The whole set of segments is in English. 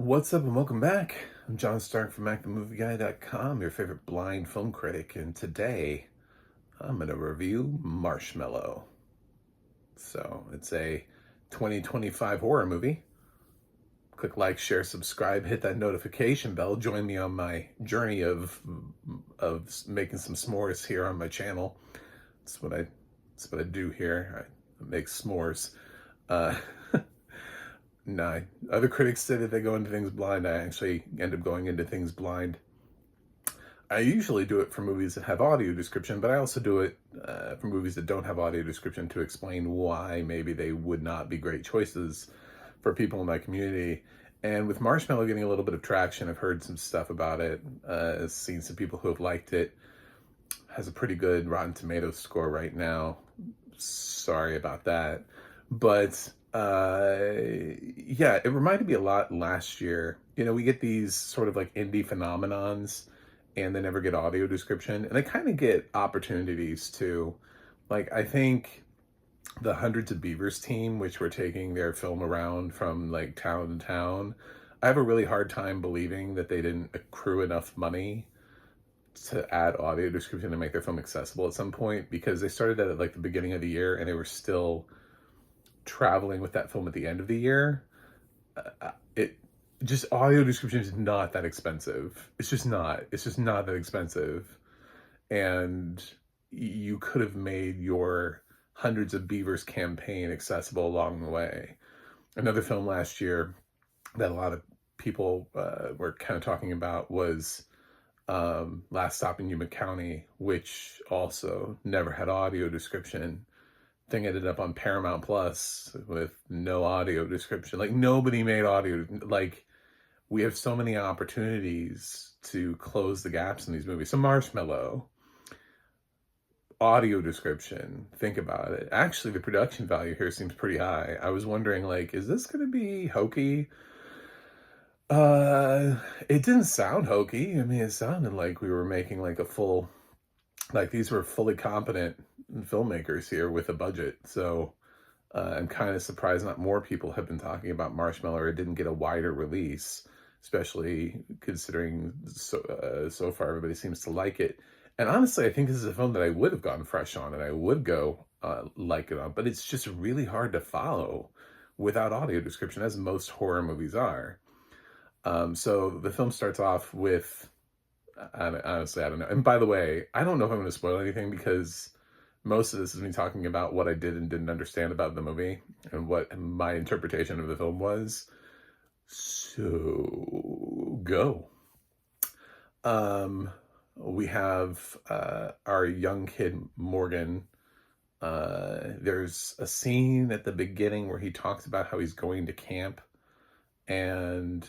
What's up and welcome back. I'm John Stark from MacTheMovieGuy.com, your favorite blind film critic, and today I'm going to review Marshmallow. So it's a 2025 horror movie. Click like, share, subscribe, hit that notification bell. Join me on my journey of making some s'mores here on my channel. That's what I do here. I make s'mores. Uh, No, other critics say that they go into things blind. I actually end up going into things blind. I usually do it for movies that have audio description, but I also do it for movies that don't have audio description to explain why maybe they would not be great choices for people in my community. And with Marshmallow getting a little bit of traction, I've heard some stuff about it, seen some people who have liked it. Has a pretty good Rotten Tomatoes score right now. Sorry about that. But yeah, it reminded me a lot last year. You know, we get these sort of like indie phenomenons and they never get audio description, and they kind of get opportunities to, like, I think the Hundreds of Beavers team, which were taking their film around from like town to town, I have a really hard time believing that they didn't accrue enough money to add audio description to make their film accessible at some point, because they started that at like the beginning of the year and they were still traveling with that film at the end of the year. It just, audio description is not that expensive. It's just not that expensive. And you could have made your Hundreds of Beavers campaign accessible along the way. Another film last year that a lot of people were kind of talking about was Last Stop in Yuma County, which also never had audio description. Thing ended up on Paramount Plus with no audio description. Like, nobody made audio. Like, we have so many opportunities to close the gaps in these movies. So Marshmallow, audio description, think about it. Actually, the production value here seems pretty high. I was wondering, like, is this going to be hokey? It didn't sound hokey. I mean, it sounded like we were making like a full, like these were fully competent filmmakers here with a budget. So I'm kind of surprised not more people have been talking about Marshmallow, or it didn't get a wider release, especially considering so far everybody seems to like it. And honestly, I think this is a film that I would have gone fresh on and I would go like it on, but it's just really hard to follow without audio description, as most horror movies are. So the film starts off with, honestly, I don't know. And by the way, I don't know if I'm going to spoil anything, because most of this is me talking about what I did and didn't understand about the movie and what my interpretation of the film was. So, go. We have our young kid, Morgan. There's a scene at the beginning where he talks about how he's going to camp, and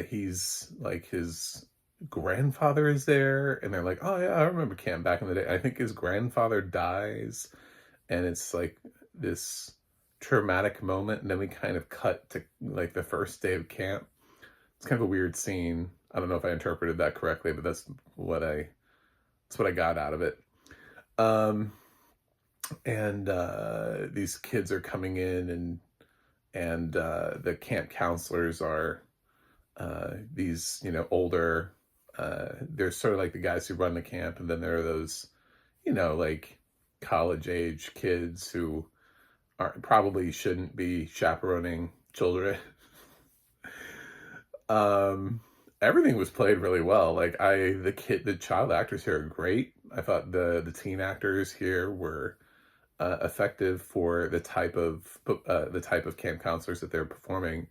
he's like, his grandfather is there, and they're like, oh yeah, I remember camp back in the day. I think his grandfather dies, and it's like this traumatic moment, and then we kind of cut to like the first day of camp. It's kind of a weird scene. I don't know if I interpreted that correctly, but that's what I got out of it. And these kids are coming in, and the camp counselors are these, you know, older, they're sort of like the guys who run the camp, and then there are those, you know, like college age kids who probably shouldn't be chaperoning children. Everything was played really well. Like, the child actors here are great. I thought the teen actors here were effective for the type of camp counselors that they're performing.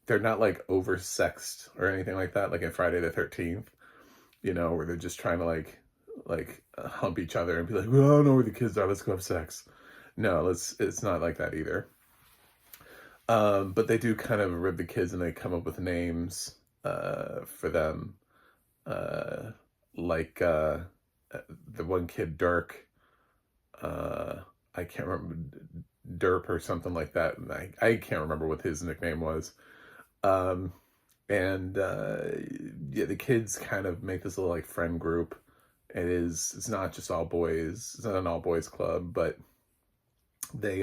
They're not like oversexed or anything like that, like in Friday the 13th, you know, where they're just trying to like hump each other and be like, well, I don't know where the kids are, let's go have sex. No, it's not like that either. But they do kind of rib the kids, and they come up with names for them. Like the one kid, Dirk, I can't remember, Derp or something like that. I can't remember what his nickname was. And yeah, the kids kind of make this little like friend group. It's not just all boys. It's not an all boys club, but they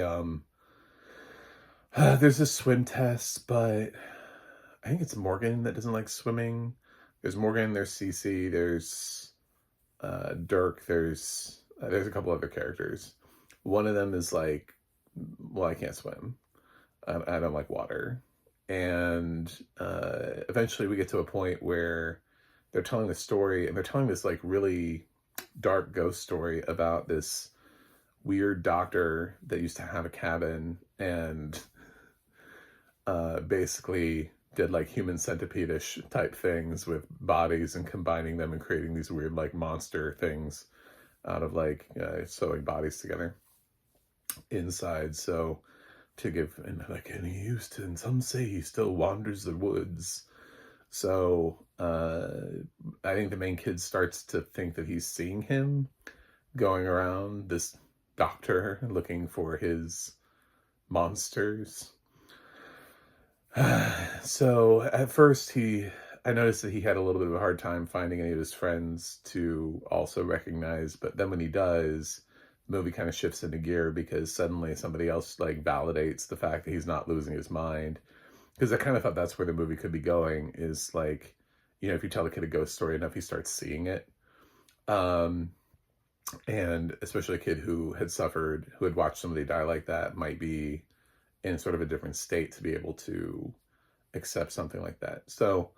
there's a swim test, but I think it's Morgan that doesn't like swimming. There's Morgan, there's Cece, there's Dirk, there's a couple other characters. One of them is like, well, I can't swim. I don't like water. And eventually we get to a point where they're telling the story, and they're telling this like really dark ghost story about this weird doctor that used to have a cabin and basically did like human centipede-ish type things with bodies and combining them and creating these weird like monster things out of like sewing bodies together inside. So to give, and like, and he used to, and some say he still wanders the woods. So I think the main kid starts to think that he's seeing him going around this doctor looking for his monsters. So at first I noticed that he had a little bit of a hard time finding any of his friends to also recognize, but then when he does, the movie kind of shifts into gear because suddenly somebody else like validates the fact that he's not losing his mind. Because I kind of thought that's where the movie could be going, is like, you know, if you tell a kid a ghost story enough, he starts seeing it. And especially a kid who had watched somebody die like that, might be in sort of a different state to be able to accept something like that. So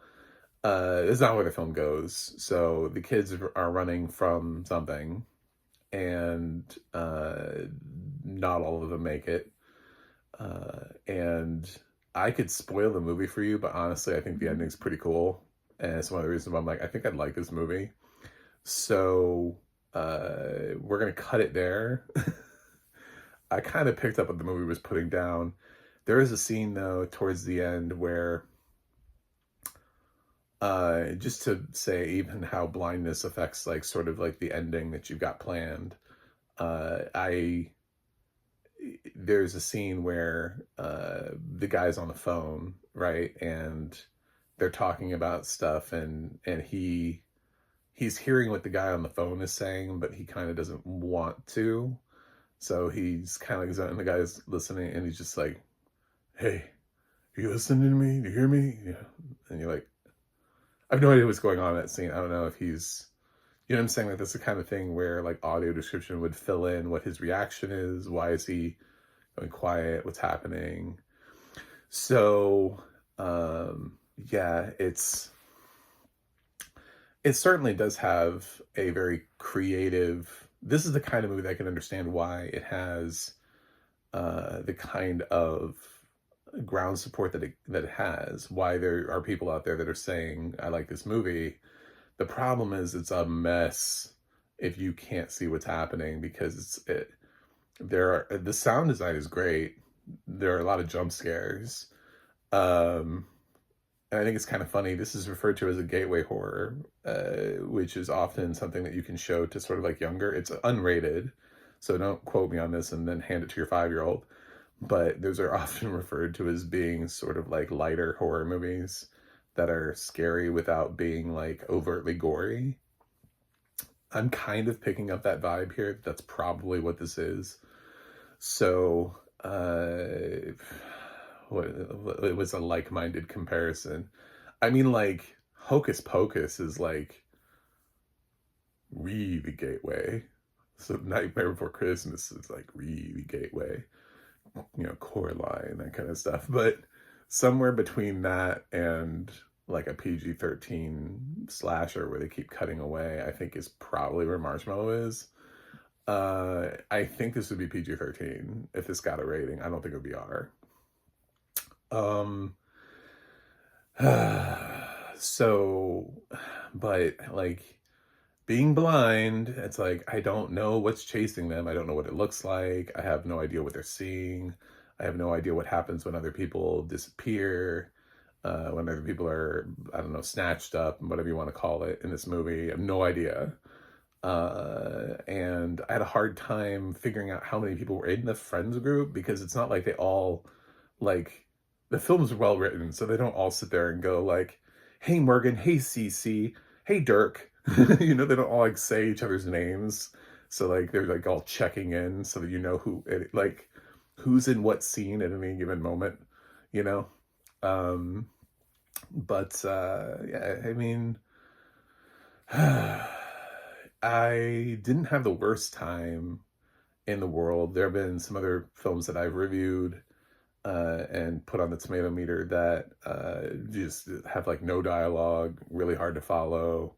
it's not where the film goes. So the kids are running from something, and not all of them make it. And I could spoil the movie for you, but honestly, I think the ending's pretty cool. And it's one of the reasons why I'm like, I think I'd like this movie. So we're going to cut it there. I kind of picked up what the movie was putting down. There is a scene, though, towards the end where, just to say even how blindness affects, like, sort of like the ending that you've got planned, there's a scene where the guy's on the phone, right? And they're talking about stuff, and he's hearing what the guy on the phone is saying, but he kind of doesn't want to. So he's kind of like, and the guy's listening, and he's just like, "Hey, are you listening to me? Do you hear me?" Yeah. And you're like, I have no idea what's going on in that scene. I don't know if he's, you know what I'm saying? Like, that's the kind of thing where like audio description would fill in what his reaction is. Why is he going quiet? What's happening? So, yeah, it certainly does have a very creative, this is the kind of movie that I can understand why it has the kind of ground support that it has, why there are people out there that are saying, I like this movie. The problem is it's a mess if you can't see what's happening, because the sound design is great. There are a lot of jump scares. And I think it's kind of funny. This is referred to as a gateway horror, which is often something that you can show to sort of like younger. It's unrated, so don't quote me on this and then hand it to your 5-year-old. But those are often referred to as being sort of like lighter horror movies that are scary without being like overtly gory. I'm kind of picking up that vibe here. That's probably what this is. So, it was a like-minded comparison. I mean, like, Hocus Pocus is like really gateway. So Nightmare Before Christmas is like really gateway. You know, Coraline, that kind of stuff. But somewhere between that and like a PG-13 slasher where they keep cutting away, I think is probably where Marshmallow is. I think this would be PG-13 if this got a rating. I don't think it would be R. So, but like being blind, it's like, I don't know what's chasing them. I don't know what it looks like. I have no idea what they're seeing. I have no idea what happens when other people disappear, when other people are, I don't know, snatched up, whatever you want to call it in this movie. I have no idea. And I had a hard time figuring out how many people were in the friends group, because it's not like they all, like, the film's well written, so they don't all sit there and go like, "Hey Morgan, hey Cece, hey Dirk." You know, they don't all like say each other's names. So like they're like all checking in so that you know like who's in what scene at any given moment, you know? But yeah, I mean, I didn't have the worst time in the world. There have been some other films that I've reviewed and put on the tomato meter that just have like no dialogue, really hard to follow.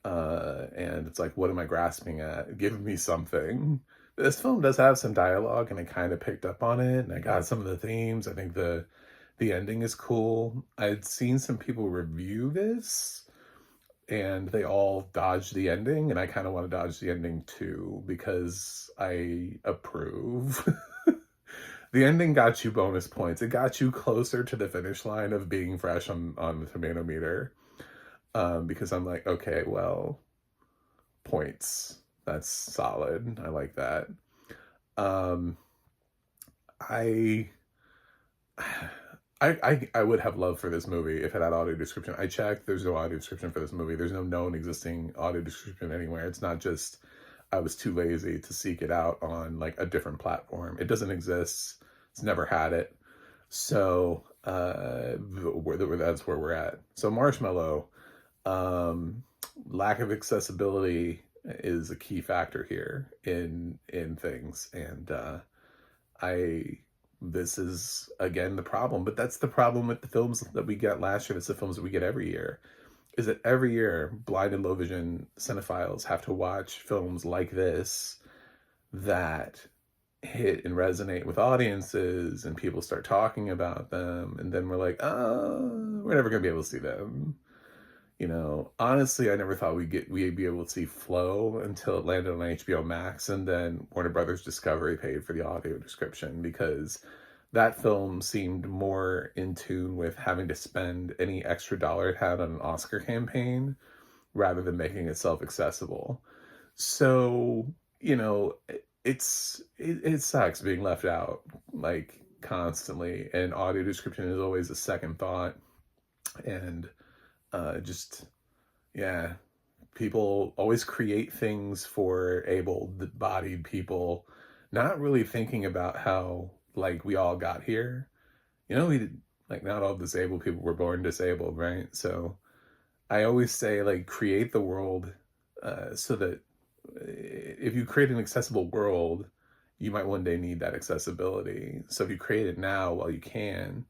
And it's like, what am I grasping at? Give me something. This film does have some dialogue, and I kind of picked up on it, and I got some of the themes. I think the ending is cool. I'd seen some people review this, and they all dodged the ending, and I kind of want to dodge the ending too because I approve. The ending got you bonus points. It got you closer to the finish line of being fresh on the tomato meter. Because I'm like, okay, well, points. That's solid. I like that. Um, I, I would have loved for this movie if it had audio description. I checked. There's no audio description for this movie. There's no known existing audio description anywhere. It's not just I was too lazy to seek it out on like a different platform. It doesn't exist. It's never had it. So that's where we're at. So Marshmallow, lack of accessibility is a key factor here in things, and I this is again the problem. But that's the problem with the films that we get last year. It's the films that we get every year. Is that every year blind and low vision cinephiles have to watch films like this that hit and resonate with audiences, and people start talking about them, and then we're like, oh, we're never gonna be able to see them. You know, honestly, I never thought we'd be able to see Flow until it landed on HBO Max, and then Warner Brothers Discovery paid for the audio description, because that film seemed more in tune with having to spend any extra dollar it had on an Oscar campaign rather than making itself accessible. So, you know, it sucks being left out like constantly, and audio description is always a second thought. And just yeah, people always create things for able-bodied people, not really thinking about how like we all got here. You know, like not all disabled people were born disabled, right? So I always say like create the world so that if you create an accessible world, you might one day need that accessibility. So if you create it now while you can,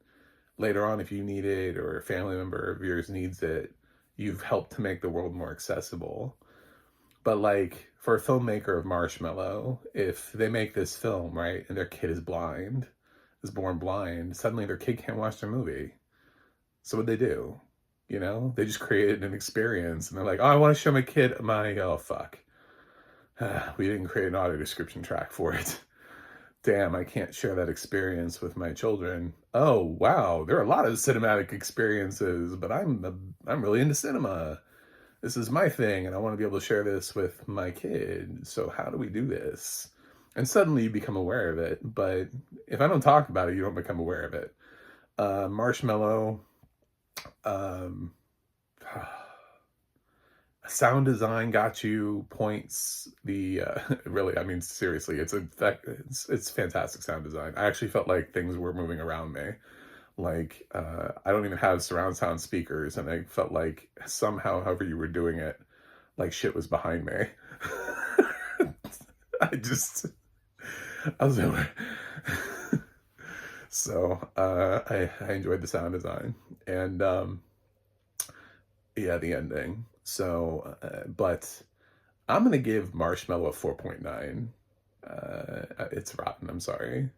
later on, if you need it or a family member of yours needs it, you've helped to make the world more accessible. But like for a filmmaker of Marshmallow, if they make this film, right, and their kid is born blind, suddenly their kid can't watch their movie. So what they do? You know, they just created an experience, and they're like, oh, I want to show my kid oh, fuck. We didn't create an audio description track for it. Damn, I can't share that experience with my children. Oh, wow, there are a lot of cinematic experiences, but I'm really into cinema. This is my thing, and I want to be able to share this with my kid. So how do we do this? And suddenly you become aware of it. But if I don't talk about it, you don't become aware of it. Marshmallow, um, sound design got you points. The really, I mean, seriously, it's fantastic sound design. I actually felt like things were moving around me. Like I don't even have surround sound speakers, and I felt like somehow, however you were doing it, like shit was behind me. I was over. So I enjoyed the sound design, and yeah, the ending. So, but I'm gonna give Marshmallow a 4.9. It's rotten. I'm sorry,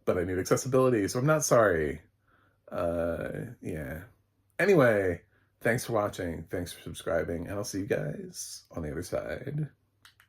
but I need accessibility, so I'm not sorry. Yeah. Anyway, thanks for watching. Thanks for subscribing, and I'll see you guys on the other side.